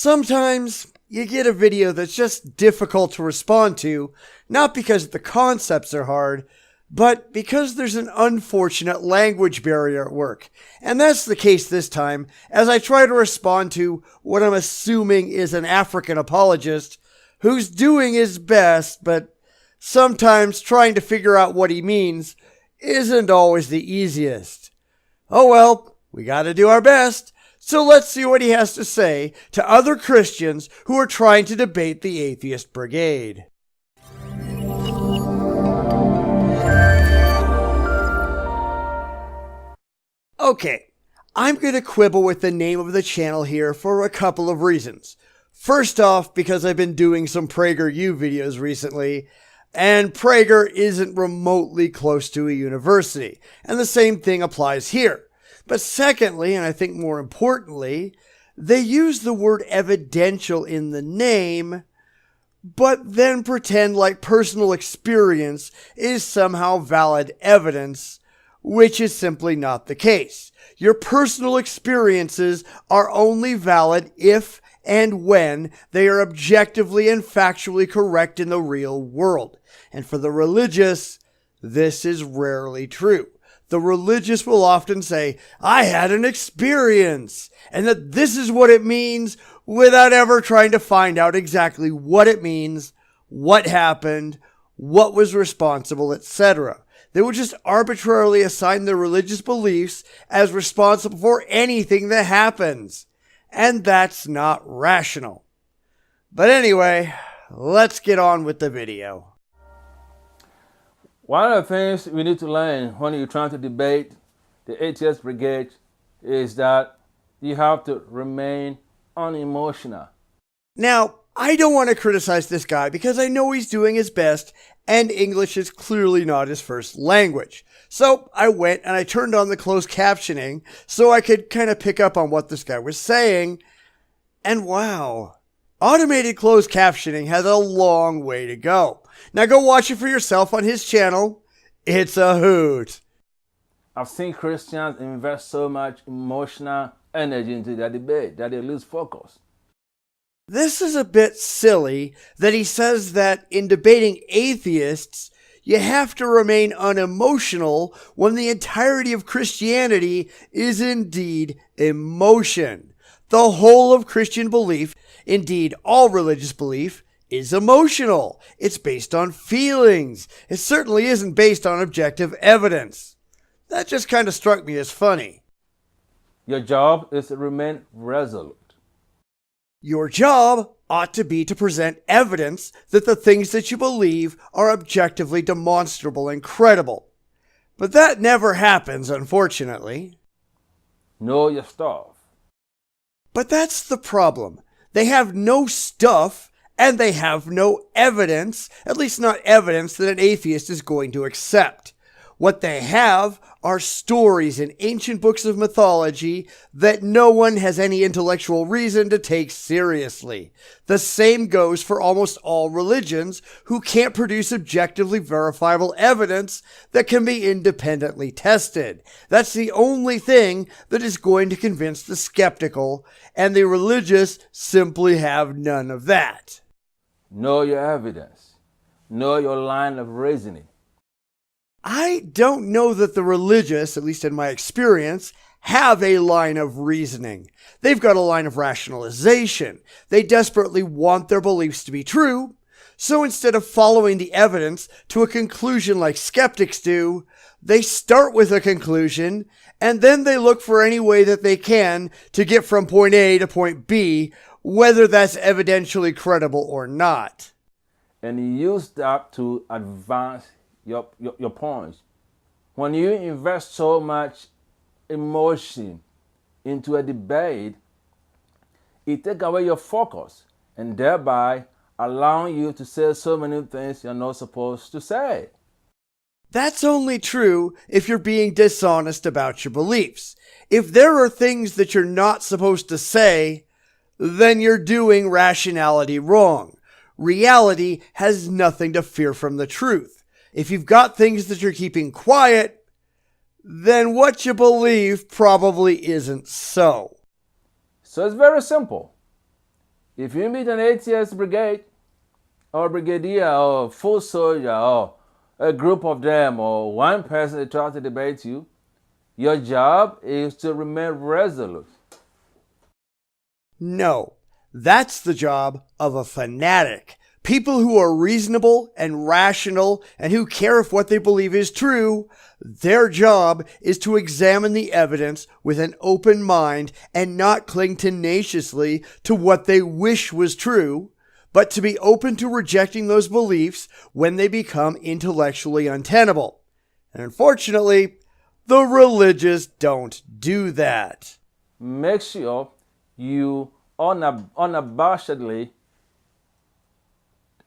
Sometimes you get a video that's just difficult to respond to, not because the concepts are hard, but because there's an unfortunate language barrier at work. And that's the case this time, as I try to respond to what I'm assuming is an African apologist who's doing his best, but sometimes trying to figure out what he means isn't always the easiest. Oh well, we gotta do our best. So let's see what he has to say to other Christians who are trying to debate the Atheist Brigade. Okay, I'm going to quibble with the name of the channel here for a couple of reasons. First off, because I've been doing some PragerU videos recently, and Prager isn't remotely close to a university, and the same thing applies here. But secondly, and I think more importantly, they use the word evidential in the name, but then pretend like personal experience is somehow valid evidence, which is simply not the case. Your personal experiences are only valid if and when they are objectively and factually correct in the real world. And for the religious, this is rarely true. The religious will often say, I had an experience, and that this is what it means, without ever trying to find out exactly what it means, what happened, what was responsible, etc. They will just arbitrarily assign their religious beliefs as responsible for anything that happens. And that's not rational. But anyway, let's get on with the video. One of the things we need to learn when you're trying to debate the Atheist Brigade is that you have to remain unemotional. Now, I don't want to criticize this guy because I know he's doing his best and English is clearly not his first language. So I went and I turned on the closed captioning so I could kind of pick up on what this guy was saying. And wow, automated closed captioning has a long way to go. Now go watch it for yourself on his channel. It's a hoot. I've seen Christians invest so much emotional energy into their debate that they lose focus. This is a bit silly that he says that in debating atheists, you have to remain unemotional when the entirety of Christianity is indeed emotion. The whole of Christian belief, indeed all religious belief, is emotional. It's based on feelings. It certainly isn't based on objective evidence. That just kind of struck me as funny. Your job is to remain resolute. Your job ought to be to present evidence that the things that you believe are objectively demonstrable and credible. But that never happens, unfortunately. Know your stuff. But that's the problem. They have no stuff and they have no evidence, at least not evidence that an atheist is going to accept. What they have are stories in ancient books of mythology that no one has any intellectual reason to take seriously. The same goes for almost all religions who can't produce objectively verifiable evidence that can be independently tested. That's the only thing that is going to convince the skeptical, and the religious simply have none of that. Know your evidence. Know your line of reasoning. I don't know that the religious, at least in my experience, have a line of reasoning. They've got a line of rationalization. They desperately want their beliefs to be true, so instead of following the evidence to a conclusion like skeptics do, they start with a conclusion, and then they look for any way that they can to get from point A to point B, whether that's evidentially credible or not. And you use that to advance your points. When you invest so much emotion into a debate, it takes away your focus and thereby allowing you to say so many things you're not supposed to say. That's only true if you're being dishonest about your beliefs. If there are things that you're not supposed to say, then you're doing rationality wrong. Reality has nothing to fear from the truth. If you've got things that you're keeping quiet, then what you believe probably isn't so. So it's very simple. If you meet an atheist brigade, or brigadier, or full soldier, or a group of them, or one person that tries to debate you, your job is to remain resolute. No, that's the job of a fanatic. People who are reasonable and rational and who care if what they believe is true, their job is to examine the evidence with an open mind and not cling tenaciously to what they wish was true, but to be open to rejecting those beliefs when they become intellectually untenable. And unfortunately, the religious don't do that. Make sure you unabashedly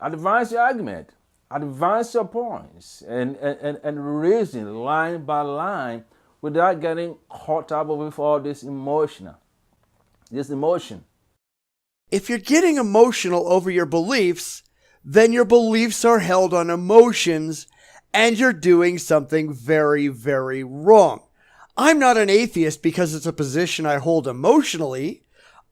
advance your argument, advance your points, and reason line by line without getting caught up with all this emotion. If you're getting emotional over your beliefs, then your beliefs are held on emotions and you're doing something very, very wrong. I'm not an atheist because it's a position I hold emotionally.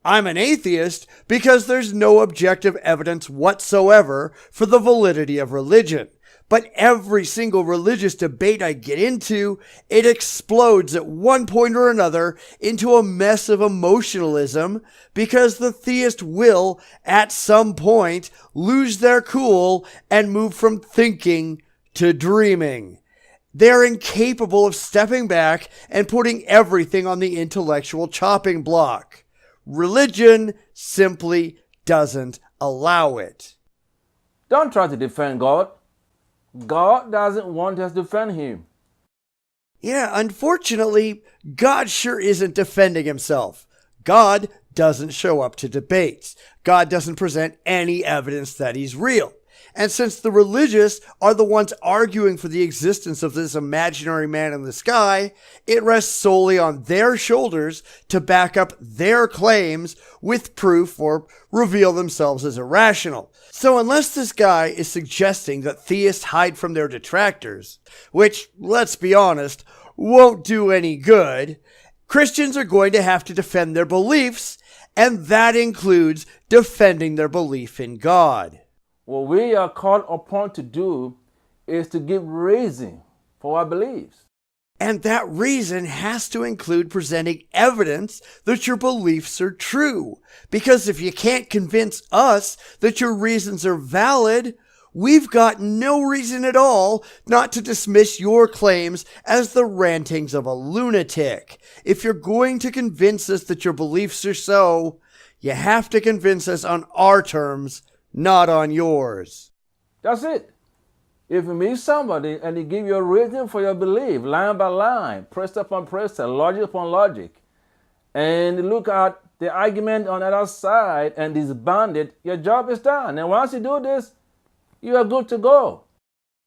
I'm an atheist because there's no objective evidence whatsoever for the validity of religion. But every single religious debate I get into, it explodes at one point or another into a mess of emotionalism because the theist will, at some point, lose their cool and move from thinking to dreaming. They're incapable of stepping back and putting everything on the intellectual chopping block. Religion simply doesn't allow it. Don't try to defend God. God doesn't want us to defend him. Yeah, unfortunately, God sure isn't defending himself. God doesn't show up to debates. God doesn't present any evidence that he's real. And since the religious are the ones arguing for the existence of this imaginary man in the sky, it rests solely on their shoulders to back up their claims with proof or reveal themselves as irrational. So unless this guy is suggesting that theists hide from their detractors, which, let's be honest, won't do any good, Christians are going to have to defend their beliefs, and that includes defending their belief in God. What we are called upon to do is to give reason for our beliefs. And that reason has to include presenting evidence that your beliefs are true. Because if you can't convince us that your reasons are valid, we've got no reason at all not to dismiss your claims as the rantings of a lunatic. If you're going to convince us that your beliefs are so, you have to convince us on our terms, not on yours. That's it. If you meet somebody and they give you a reason for your belief, line by line, precept upon precept, logic upon logic, and look at the argument on the other side and disband it, your job is done. And once you do this, you are good to go.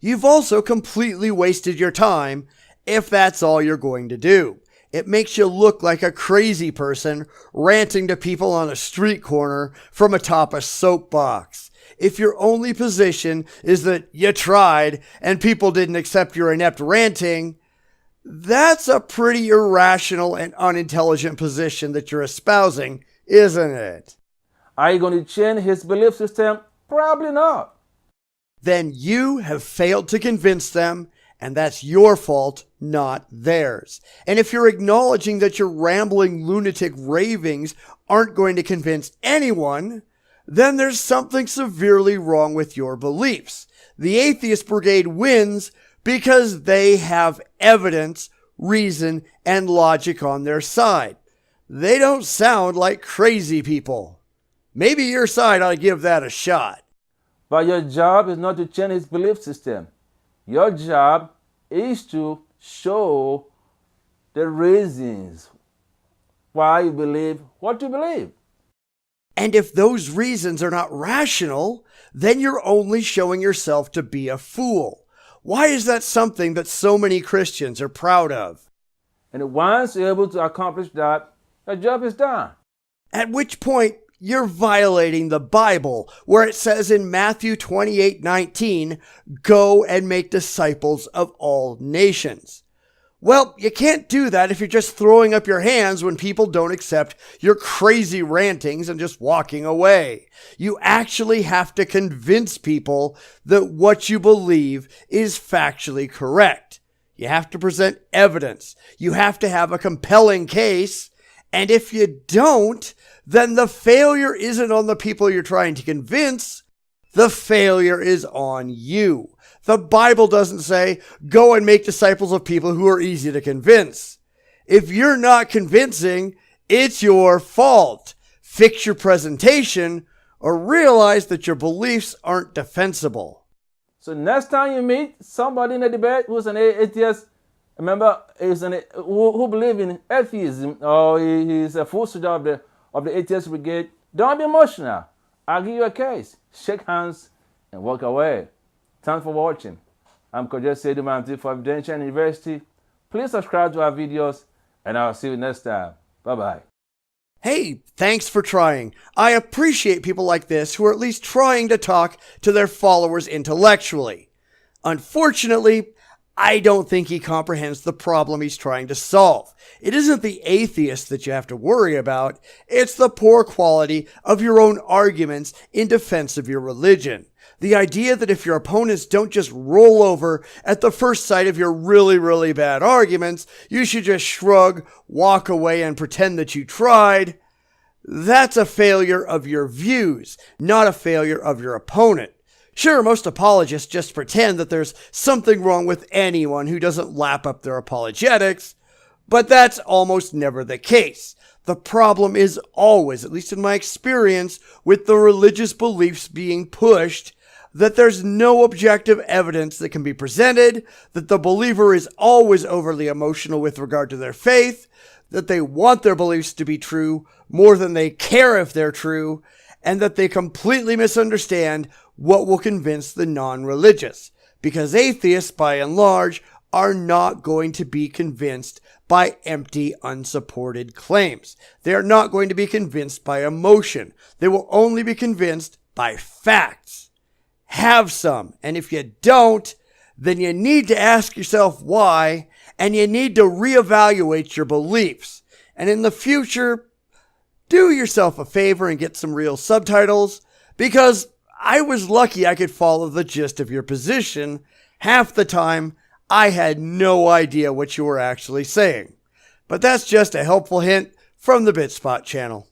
You've also completely wasted your time if that's all you're going to do. It makes you look like a crazy person ranting to people on a street corner from atop a soapbox. If your only position is that you tried and people didn't accept your inept ranting, that's a pretty irrational and unintelligent position that you're espousing, isn't it? Are you going to change his belief system? Probably not. Then you have failed to convince them, and that's your fault, not theirs. And if you're acknowledging that your rambling lunatic ravings aren't going to convince anyone, then there's something severely wrong with your beliefs. The Atheist Brigade wins because they have evidence, reason, and logic on their side. They don't sound like crazy people. Maybe your side ought to give that a shot. But your job is not to change his belief system. Your job is to show the reasons why you believe what you believe. And if those reasons are not rational, then you're only showing yourself to be a fool. Why is that something that so many Christians are proud of? And once you're able to accomplish that, your job is done. At which point, you're violating the Bible, where it says in Matthew 28:19, "Go and make disciples of all nations." Well, you can't do that if you're just throwing up your hands when people don't accept your crazy rantings and just walking away. You actually have to convince people that what you believe is factually correct. You have to present evidence. You have to have a compelling case. And if you don't, then the failure isn't on the people you're trying to convince. The failure is on you. The Bible doesn't say, go and make disciples of people who are easy to convince. If you're not convincing, it's your fault. Fix your presentation or realize that your beliefs aren't defensible. So next time you meet somebody in a debate who's an atheist, remember, who believes in atheism, or he's a full soldier of the Atheist Brigade, don't be emotional. I'll give you a case. Shake hands and walk away. Thanks for watching. I'm Kojo Sedumanti for Evidential University. Please subscribe to our videos, and I'll see you next time. Bye-bye. Hey, thanks for trying. I appreciate people like this who are at least trying to talk to their followers intellectually. Unfortunately, I don't think he comprehends the problem he's trying to solve. It isn't the atheist that you have to worry about. It's the poor quality of your own arguments in defense of your religion. The idea that if your opponents don't just roll over at the first sight of your really, really bad arguments, you should just shrug, walk away, and pretend that you tried. That's a failure of your views, not a failure of your opponent. Sure, most apologists just pretend that there's something wrong with anyone who doesn't lap up their apologetics, but that's almost never the case. The problem is always, at least in my experience, with the religious beliefs being pushed, that there's no objective evidence that can be presented, that the believer is always overly emotional with regard to their faith, that they want their beliefs to be true more than they care if they're true, and that they completely misunderstand what will convince the non-religious. Because atheists, by and large, are not going to be convinced by empty, unsupported claims. They are not going to be convinced by emotion. They will only be convinced by facts. Have some. And if you don't, then you need to ask yourself why, and you need to reevaluate your beliefs. And in the future, do yourself a favor and get some real subtitles, because I was lucky I could follow the gist of your position. Half the time, I had no idea what you were actually saying. But that's just a helpful hint from the Bitchspot channel.